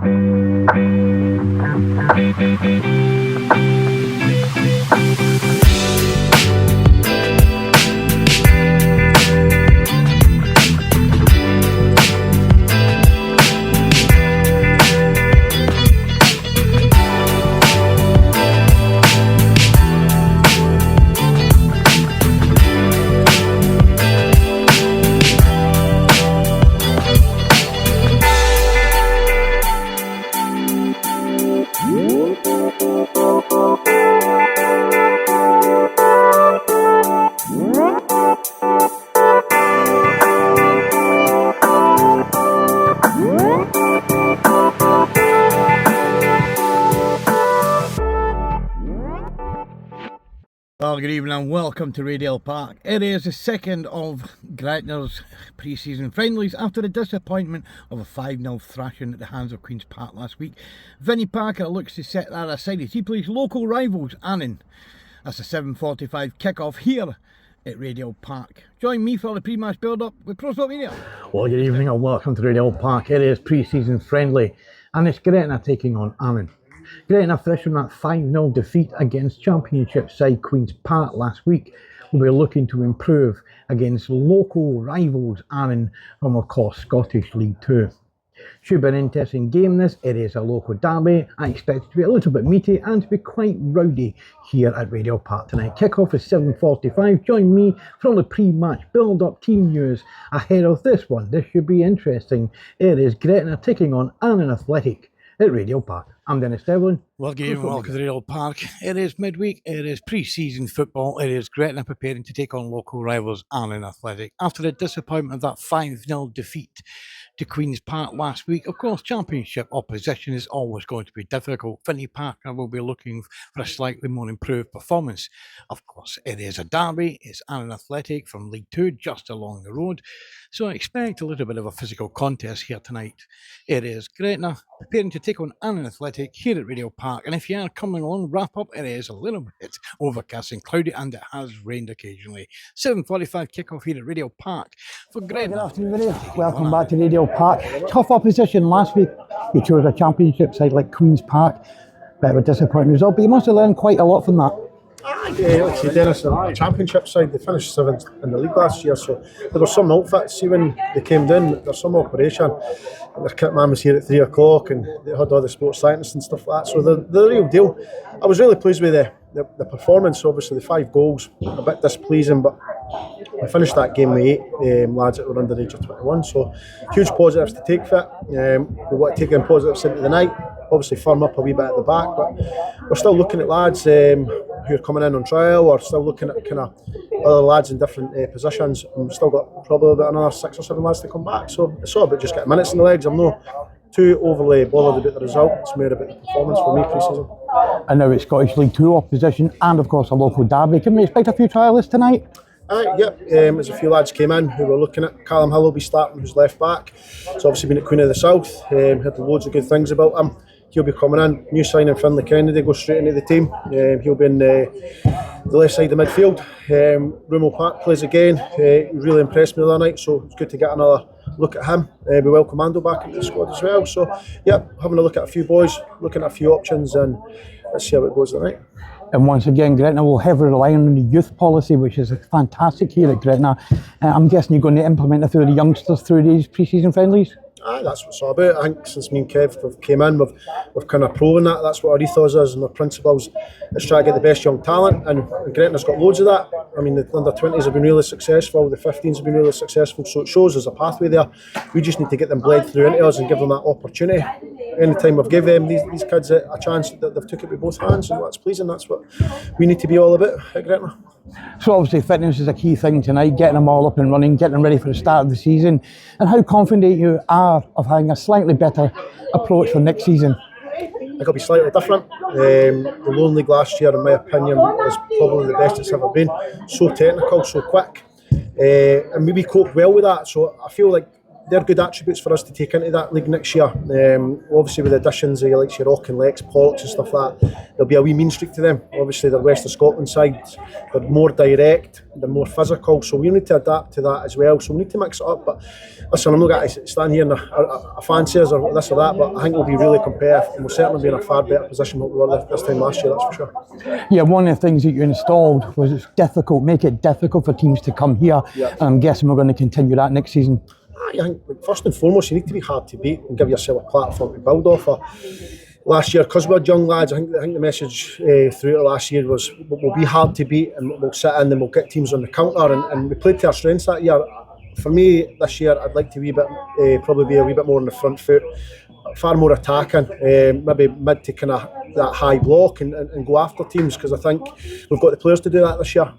Well, good evening and welcome to Radial Park. It is the second of Gretna's pre-season friendlies after the disappointment of a 5-0 thrashing at the hands of Queen's Park last week. Vinnie Parker looks to set that aside as he plays local rivals Annan. That's a 7:45 kick-off here at Radial Park. Join me for the pre-match build-up with Pro Sport Media. Well, good evening and welcome to Radial Park. It is pre-season friendly and it's Gretna taking on Annan. Gretna fresh from that 5-0 defeat against Championship side Queen's Park last week. We're looking to improve against local rivals Annan from, of course, Scottish League 2. Should be an interesting game this. It is a local derby. I expect it to be a little bit meaty and to be quite rowdy here at Radial Park tonight. Kick-off is 7:45. Join me from the pre-match build-up team news ahead of this one. This should be interesting. It is Gretna taking on Annan Athletic at Radial Park. I'm Dennis Devlin. Well, good evening, welcome to Radial Park. It is midweek, it is pre-season football, it is Gretna preparing to take on local rivals Annan Athletic. After the disappointment of that 5-0 defeat to Queen's Park last week, of course, Championship opposition is always going to be difficult. Vinnie Parker will be looking for a slightly more improved performance. Of course, it is a derby, it's Annan Athletic from League 2, just along the road. So I expect a little bit of a physical contest here tonight. It is Gretna preparing to take on Annan Athletic here at Radial Park. And if you are coming along, wrap up, it is a little bit overcast and cloudy and it has rained occasionally. 7:45 kickoff here at Radial Park for Gretna. Good afternoon, Vinnie. Welcome back to Radial Park. Tough opposition last week. You chose a Championship side like Queen's Park. Bit of a disappointing result, but you must have learned quite a lot from that. Yeah, like you Dennis, the Championship side, they finished 7th in the league last year, so there were some outfits. See, when they came down, there's some operation. Their kit man was here at 3 o'clock and they had all the sports scientists and stuff like that, so they're the real deal. I was really pleased with the performance. Obviously the 5 goals, a bit displeasing, but we finished that game with 8 lads that were under the age of 21, so huge positives to take for it. We want to take in positives into the night, obviously firm up a wee bit at the back, but we're still looking at lads who are coming in on trial, or still looking at kind of other lads in different positions, and we've still got probably about another 6 or 7 lads to come back, so it's all about just getting minutes in the legs. I'm not too overly bothered about the result, it's more about the performance for me pre-season. And now it's Scottish League 2 opposition and of course a local derby. Can we expect a few trialists tonight? There's a few lads came in who we're looking at. Callum Hill will be starting, who's left back. He's obviously been at Queen of the South, heard loads of good things about him. He'll be coming in. New signing Finlay Kennedy goes straight into the team. He'll be in the left side of the midfield. Rumo Park plays again. He really impressed me the other night, so it's good to get another look at him. We welcome Mando back into the squad as well. So, having a look at a few boys, looking at a few options, and let's see how it goes tonight. And once again, Gretna will heavily rely on the youth policy, which is fantastic here at Gretna. I'm guessing you're going to implement it through the youngsters through these pre-season friendlies? That's what it's all about. I think since me and Kev have came in, we've kind of proven that. That's what our ethos is and our principles is try to get the best young talent, and Gretna's got loads of that. I mean, the under-20s have been really successful, the 15s have been really successful, so it shows there's a pathway there. We just need to get them bled through into us and give them that opportunity. Anytime we've given them these kids a chance, that they've took it with both hands, and that's pleasing. That's what we need to be all about at Gretna. So obviously fitness is a key thing tonight, getting them all up and running, getting them ready for the start of the season. And how confident you are of having a slightly better approach for next season? I think it'll be slightly different. The Lone League last year, in my opinion, was probably the best it's ever been. So technical, so quick, and we coped well with that. So I feel like they're good attributes for us to take into that league next year. Obviously with the additions of like your Rock and Lex, Pollocks and stuff like that, there'll be a wee mean streak to them. Obviously they're West of Scotland side, they're more direct, they're more physical, so we need to adapt to that as well. So we need to mix it up. But listen, I'm not going to stand here and a fancy us or this or that, but I think we'll be really competitive and we'll certainly be in a far better position than we were this time last year, that's for sure. Yeah, one of the things that you installed was it's difficult, make it difficult for teams to come here. Yeah. And I'm guessing we're going to continue that next season. I think first and foremost you need to be hard to beat and give yourself a platform to build off of. Last year, because we're young lads, I think the message through it last year was we'll be hard to beat and we'll sit in and we'll get teams on the counter, and we played to our strengths that year. For me, this year, I'd like to probably be a wee bit more on the front foot, far more attacking, maybe mid to kind of that high block and go after teams, because I think we've got the players to do that this year.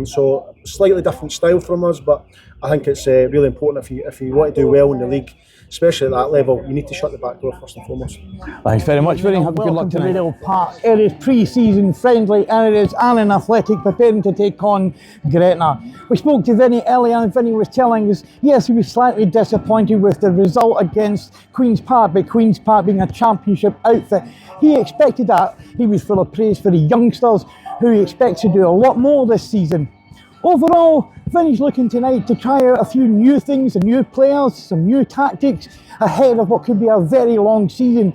So slightly different style from us, but I think it's really important if you want to do well in the league, especially at that level, you need to shut the back door first and foremost. Thanks very much, Vinny. Have a good luck tonight. Riddle Park. It is pre-season friendly and it is Annan Athletic preparing to take on Gretna. We spoke to Vinny earlier and Vinny was telling us, yes, he was slightly disappointed with the result against Queen's Park, but Queen's Park being a championship outfit. He expected that. He was full of praise for the youngsters, who he expects to do a lot more this season. Overall, Vinny's looking tonight to try out a few new things, some new players, some new tactics ahead of what could be a very long season.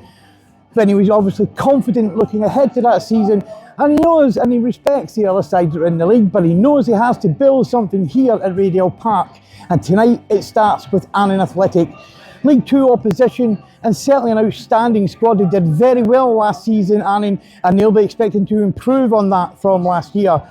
Vinny was obviously confident looking ahead to that season, and he knows and he respects the other sides that are in the league, but he knows he has to build something here at Radial Park. And tonight it starts with Annan Athletic. League 2 opposition and certainly an outstanding squad. They did very well last season, Annan, and they'll be expecting to improve on that from last year.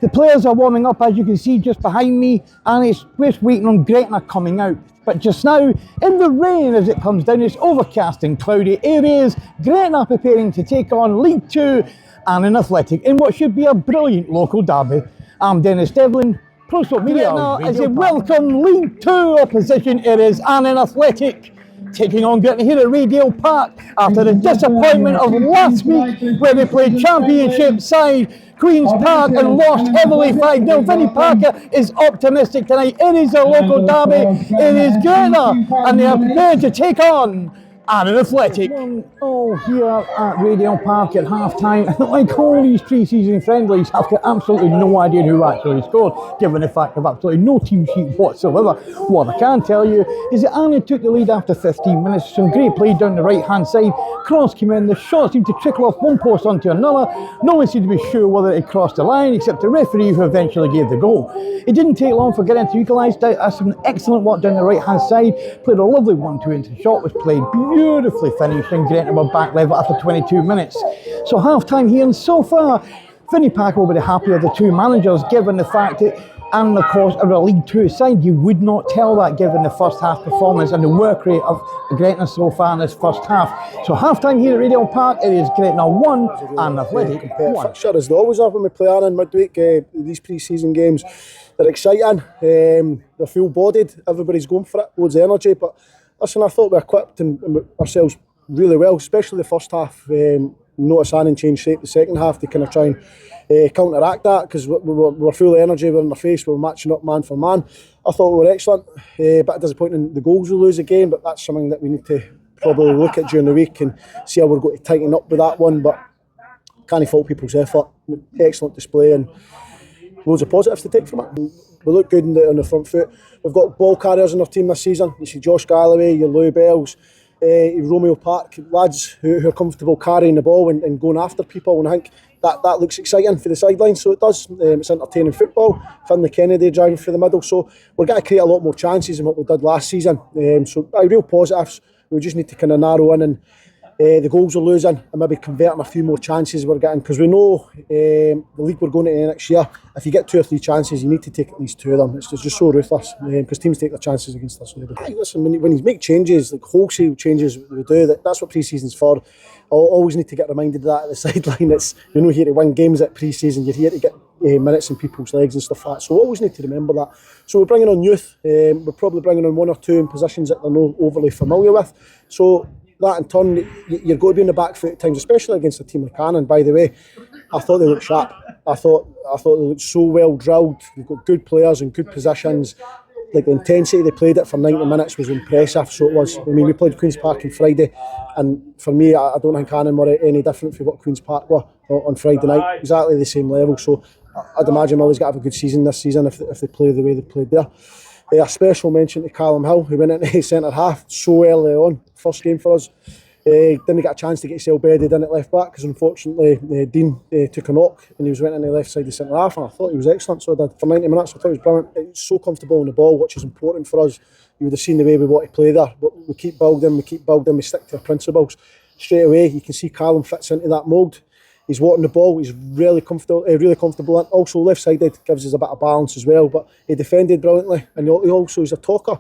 The players are warming up, as you can see just behind me, and it's just waiting on Gretna coming out. But just now, in the rain as it comes down, it's overcast and cloudy areas. Gretna preparing to take on League 2 Annan Athletic in what should be a brilliant local derby. I'm Dennis Devlin, ProSport Media. Gretna as a welcome League 2 opposition. It is Annan Athletic taking on Gretna here at Radial Park after the disappointment of last week where they played championship side Queen's Park and lost heavily 5-0. Vinny Parker is optimistic tonight. It is a local derby. It is Gretna and they are prepared to take on Annan Athletic. Oh, here at Radial Park at half-time, like all these pre-season friendlies, I've got absolutely no idea who actually scored, given the fact I've absolutely no team sheet whatsoever. What I can tell you is that Annan took the lead after 15 minutes. Some great play down the right-hand side. Cross came in, the shot seemed to trickle off one post onto another. No one seemed to be sure whether it crossed the line, except the referee who eventually gave the goal. It didn't take long for Gretna to equalise. Some excellent work down the right-hand side. Played a lovely 1-2 into the shot, was played beautifully finished, and Gretna were back level after 22 minutes. So half-time here, and so far, Vinny Parker will be the happier of the two managers, given the fact that, and of course, are a League 2 side. You would not tell that given the first half performance and the work rate of Gretna so far in this first half. So half-time here at Radial Park, it is Gretna 1 and Athletic 1. Sure, as they always have when we play Annan midweek, these pre-season games, they're exciting, they're full-bodied, everybody's going for it, loads of energy, but listen, I thought we equipped ourselves really well, especially the first half. Notice Annan changed shape the second half to kind of try and counteract that, because we were full of energy, we were in their face, we were matching up man for man. I thought we were excellent, bit disappointing the goals we lose again, but that's something that we need to probably look at during the week and see how we're going to tighten up with that one. But can't fault people's effort, excellent display and loads of positives to take from it. We look good on the front foot. We've got ball carriers in our team this season. You see Josh Galloway, your Lou Bells, Romeo Park, lads who are comfortable carrying the ball and going after people, and I think that looks exciting for the sideline, so it does. It's entertaining football. Finlay Kennedy driving through the middle, so we're going to create a lot more chances than what we did last season. So real positives. We just need to kind of narrow in and the goals we're losing and maybe converting a few more chances we're getting, because we know the league we're going to next year, if you get 2 or 3 chances you need to take at least 2 of them. It's just so ruthless, because teams take their chances against us. Listen, when you make changes, like wholesale changes we do, that's what pre-season's for. I always need to get reminded of that at the sideline. You're not here to win games at pre-season, you're here to get minutes in people's legs and stuff like that, so we always need to remember that. So we're bringing on youth, we're probably bringing on 1 or 2 in positions that they're not overly familiar with, so that in turn, you're going to be in the back foot at times, especially against a team like Annan. By the way, I thought they looked sharp. I thought they looked so well drilled. They've got good players in good positions. like the intensity they played it for 90 minutes was impressive. So it was. I mean, we played Queen's Park on Friday, and for me, I don't think Annan were any different from what Queen's Park were on Friday night. Exactly the same level. So I'd imagine Millie's got to have a good season this season if they play the way they played there. A special mention to Callum Hill, who went into centre half so early on, first game for us. Didn't get a chance to get himself bedded in at left back because unfortunately Dean took a knock and he was went on the left side of centre half, and I thought he was excellent. So I did for 90 minutes. I thought he was brilliant. He's so comfortable on the ball, which is important for us. You would have seen the way we want to play there, but we keep building, we stick to our principles. Straight away, you can see Callum fits into that mould. He's wanting the ball. He's really comfortable. Also left-sided gives us a bit of balance as well. But he defended brilliantly, and he also is a talker.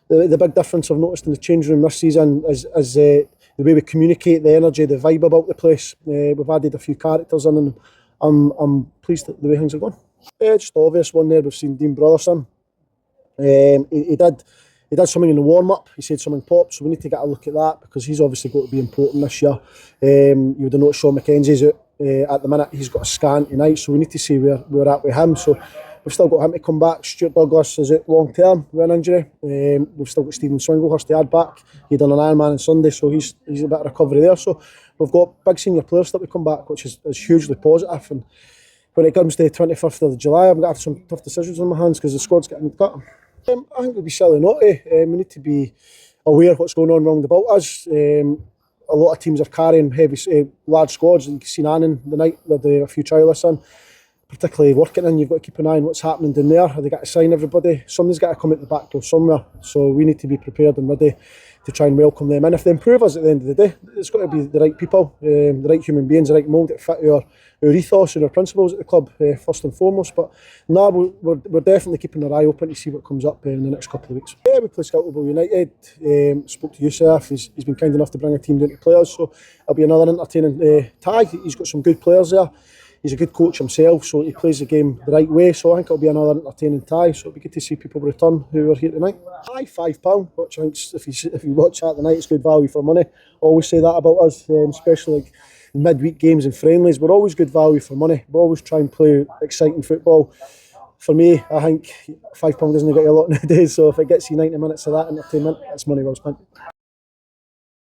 The big difference I've noticed in the change room this season is the way we communicate, the energy, the vibe about the place. We've added a few characters in, and I'm pleased at the way things are going. Just the obvious one there. We've seen Dean Brotherson. He did something in the warm-up. He said something popped, so we need to get a look at that because he's obviously going to be important this year. You would have noticed Sean McKenzie's out at the minute. He's got a scan tonight, so we need to see where we're at with him. So we've still got him to come back. Stuart Douglas is out long-term with an injury. We've still got Stephen Swinglehurst to add back. He done an Ironman on Sunday, so he's a bit of recovery there. So we've got big senior players that will come back, which is hugely positive. And when it comes to the 25th of July, I'm going to have some tough decisions on my hands because the squad's getting cut. I think it would be silly not to. We need to be aware of what's going on round about us. A lot of teams are carrying large squads. You can see Annan the night with a few trialists in, particularly working in. You've got to keep an eye on what's happening down there. Have they got to sign everybody? Somebody's got to come at the back door somewhere. So we need to be prepared and ready to try and welcome them in. If they improve us at the end of the day, it's got to be the right people, the right human beings, the right mould that fit our ethos and our principles at the club, first and foremost. But no, we're definitely keeping our eye open to see what comes up in the next couple of weeks. Yeah, we play Scoutable United. Spoke to Yusuf. He's been kind enough to bring a team down to play us, so it'll be another entertaining tie. He's got some good players there. He's a good coach himself, so he plays the game the right way. So I think it'll be another entertaining tie. So it'll be good to see people return who are here tonight. Aye, £5, which I think if you watch that tonight, it's good value for money. I always say that about us, especially like midweek games and friendlies. We're always good value for money. We always try and play exciting football. For me, I think £5 doesn't get you a lot nowadays. So if it gets you 90 minutes of that entertainment, it's money well spent.